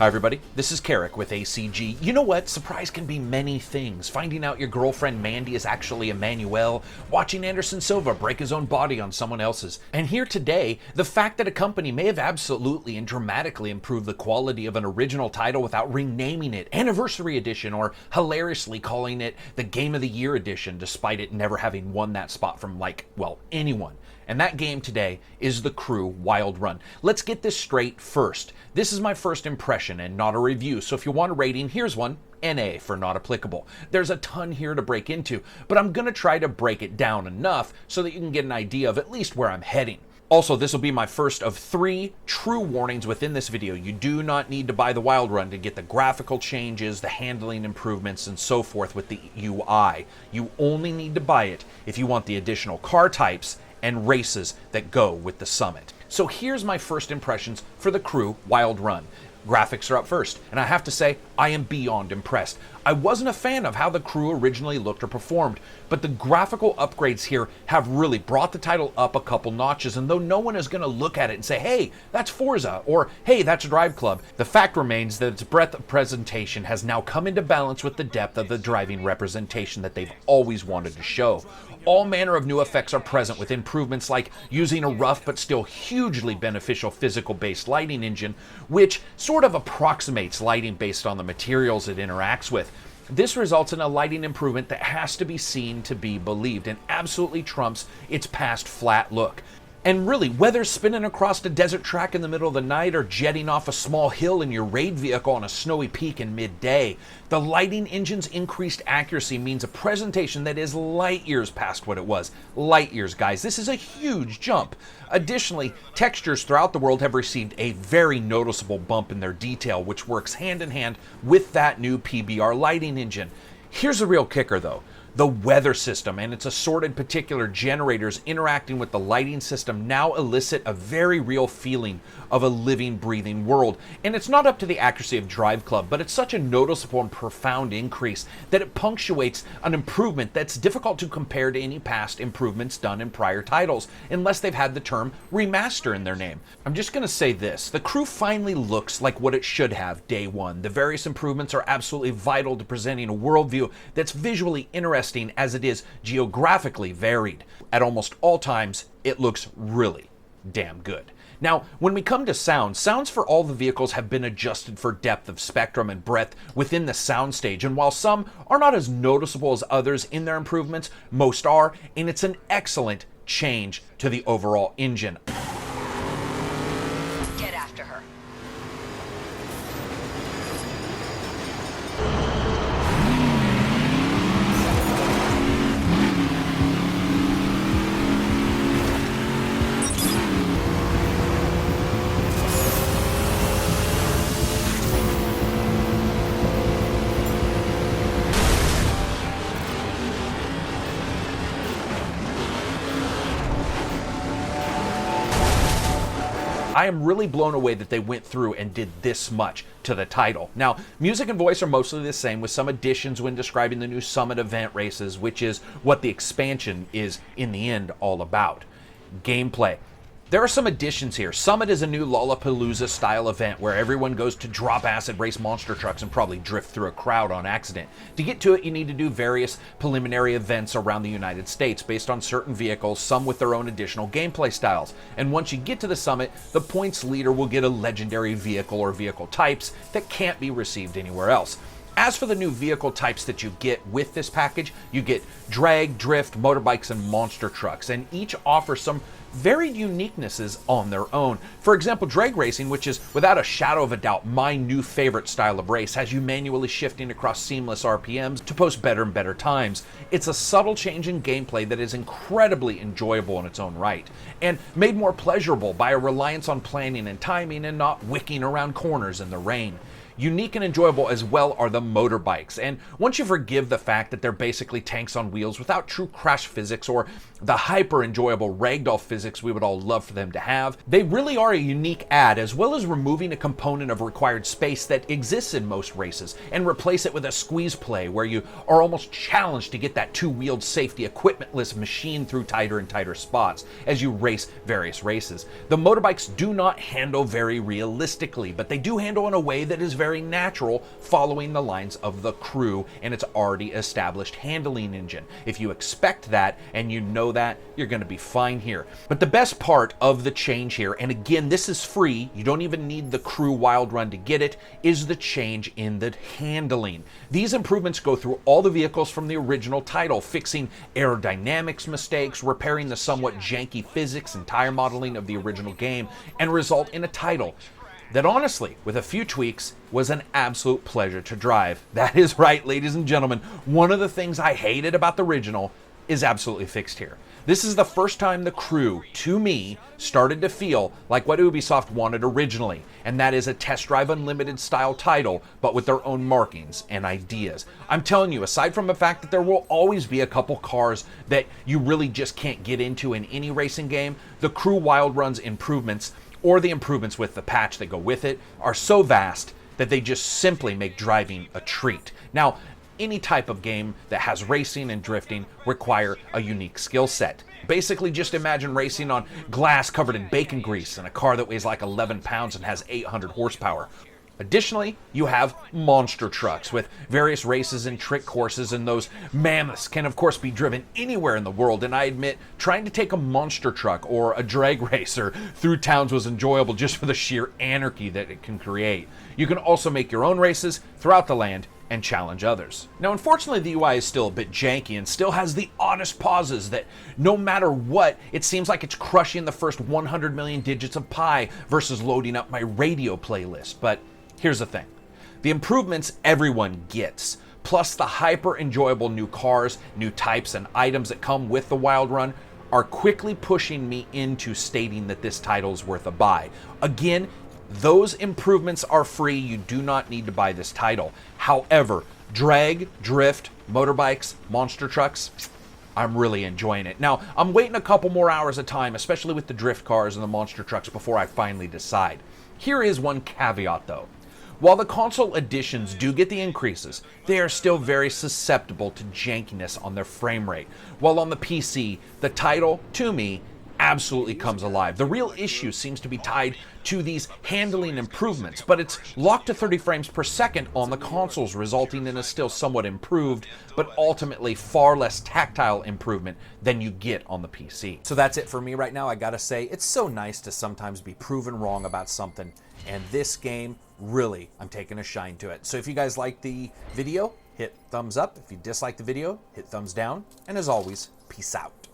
Hi everybody, this is Karak with ACG. You know what? Surprise can be many things. Finding out your girlfriend Mandy is actually Emmanuel, watching Anderson Silva break his own body on someone else's. And here today, the fact that a company may have absolutely and dramatically improved the quality of an original title without renaming it Anniversary Edition or hilariously calling it the Game of the Year Edition, despite it never having won that spot from anyone. And that game today is The Crew Wild Run. Let's get this straight first. This is my first impression and not a review, so if you want a rating, here's one. NA for not applicable. There's a ton here to break into, but I'm going to try to break it down enough so that you can get an idea of at least where I'm heading. Also, this will be my first of 3 true warnings within this video. You do not need to buy the Wild Run to get the graphical changes, the handling improvements, and so forth with the UI. You only need to buy it if you want the additional car types and races that go with the summit. So here's my first impressions for The Crew Wild Run. Graphics are up first, and I have to say, I am beyond impressed. I wasn't a fan of how the crew originally looked or performed, but the graphical upgrades here have really brought the title up a couple notches, and though no one is going to look at it and say, hey, that's Forza, or hey, that's Drive Club, the fact remains that its breadth of presentation has now come into balance with the depth of the driving representation that they've always wanted to show. All manner of new effects are present with improvements like using a rough but still hugely beneficial physical-based lighting engine, which sort of approximates lighting based on the materials it interacts with. This results in a lighting improvement that has to be seen to be believed and absolutely trumps its past flat look. And really, whether spinning across a desert track in the middle of the night or jetting off a small hill in your raid vehicle on a snowy peak in midday, the lighting engine's increased accuracy means a presentation that is light years past what it was. Light years, guys. This is a huge jump. Additionally, textures throughout the world have received a very noticeable bump in their detail, which works hand in hand with that new PBR lighting engine. Here's the real kicker, though. The weather system and its assorted particular generators interacting with the lighting system now elicit a very real feeling of a living, breathing world. And it's not up to the accuracy of Drive Club, but it's such a noticeable and profound increase that it punctuates an improvement that's difficult to compare to any past improvements done in prior titles, unless they've had the term remaster in their name. I'm just going to say this. The crew finally looks like what it should have day one. The various improvements are absolutely vital to presenting a worldview that's visually interesting as it is geographically varied. At almost all times, it looks really damn good. Now, when we come to sounds for all the vehicles have been adjusted for depth of spectrum and breadth within the soundstage, and while some are not as noticeable as others in their improvements, most are, and it's an excellent change to the overall engine. Get after her. I am really blown away that they went through and did this much to the title. Now, music and voice are mostly the same, with some additions when describing the new Summit event races, which is what the expansion is in the end all about. Gameplay. There are some additions here. Summit is a new Lollapalooza style event where everyone goes to drop acid, race monster trucks, and probably drift through a crowd on accident. To get to it, you need to do various preliminary events around the United States based on certain vehicles, some with their own additional gameplay styles. And once you get to the summit, the points leader will get a legendary vehicle or vehicle types that can't be received anywhere else. As for the new vehicle types that you get with this package, you get drag, drift, motorbikes, and monster trucks, and each offers some varied uniquenesses on their own. For example, drag racing, which is without a shadow of a doubt my new favorite style of race, has you manually shifting across seamless RPMs to post better and better times. It's a subtle change in gameplay that is incredibly enjoyable in its own right, and made more pleasurable by a reliance on planning and timing and not wicking around corners in the rain. Unique and enjoyable as well are the motorbikes, and once you forgive the fact that they're basically tanks on wheels without true crash physics or the hyper enjoyable ragdoll physics physics we would all love for them to have. They really are a unique add, as well as removing a component of required space that exists in most races and replace it with a squeeze play where you are almost challenged to get that two-wheeled safety equipmentless machine through tighter and tighter spots as you race various races. The motorbikes do not handle very realistically, but they do handle in a way that is very natural, following the lines of the crew and its already established handling engine. If you expect that and you know that, you're going to be fine here. But the best part of the change here, and again, this is free, you don't even need the crew wild run to get it, is the change in the handling. These improvements go through all the vehicles from the original title, fixing aerodynamics mistakes, repairing the somewhat janky physics and tire modeling of the original game, and result in a title that honestly, with a few tweaks, was an absolute pleasure to drive. That is right, ladies and gentlemen, one of the things I hated about the original is absolutely fixed here. This is the first time the crew, to me, started to feel like what Ubisoft wanted originally, and that is a Test Drive Unlimited style title, but with their own markings and ideas. I'm telling you, aside from the fact that there will always be a couple cars that you really just can't get into in any racing game, the crew Wild Run's improvements, or the improvements with the patch that go with it, are so vast that they just simply make driving a treat. Now, any type of game that has racing and drifting require a unique skill set. Basically, just imagine racing on glass covered in bacon grease in a car that weighs like 11 pounds and has 800 horsepower. Additionally, you have monster trucks with various races and trick courses, and those mammoths can of course be driven anywhere in the world, and I admit trying to take a monster truck or a drag racer through towns was enjoyable just for the sheer anarchy that it can create. You can also make your own races throughout the land and challenge others. Now, unfortunately, the UI is still a bit janky and still has the oddest pauses that no matter what, it seems like it's crushing the first 100 million digits of pi versus loading up my radio playlist. But here's the thing. The improvements everyone gets, plus the hyper enjoyable new cars, new types, and items that come with the Wild Run are quickly pushing me into stating that this title is worth a buy. Again, those improvements are free. You do not need to buy this title. However, drag, drift, motorbikes, monster trucks, I'm really enjoying it. Now, I'm waiting a couple more hours of time, especially with the drift cars and the monster trucks, before I finally decide. Here is one caveat though. While the console editions do get the increases, they are still very susceptible to jankiness on their frame rate. While on the PC, the title, to me, absolutely comes alive. The real issue seems to be tied to these handling improvements, but it's locked to 30 frames per second on the consoles, resulting in a still somewhat improved, but ultimately far less tactile improvement than you get on the PC. So that's it for me right now. I gotta say, it's so nice to sometimes be proven wrong about something, and this game, really, I'm taking a shine to it. So if you guys like the video, hit thumbs up. If you dislike the video, hit thumbs down. And as always, peace out.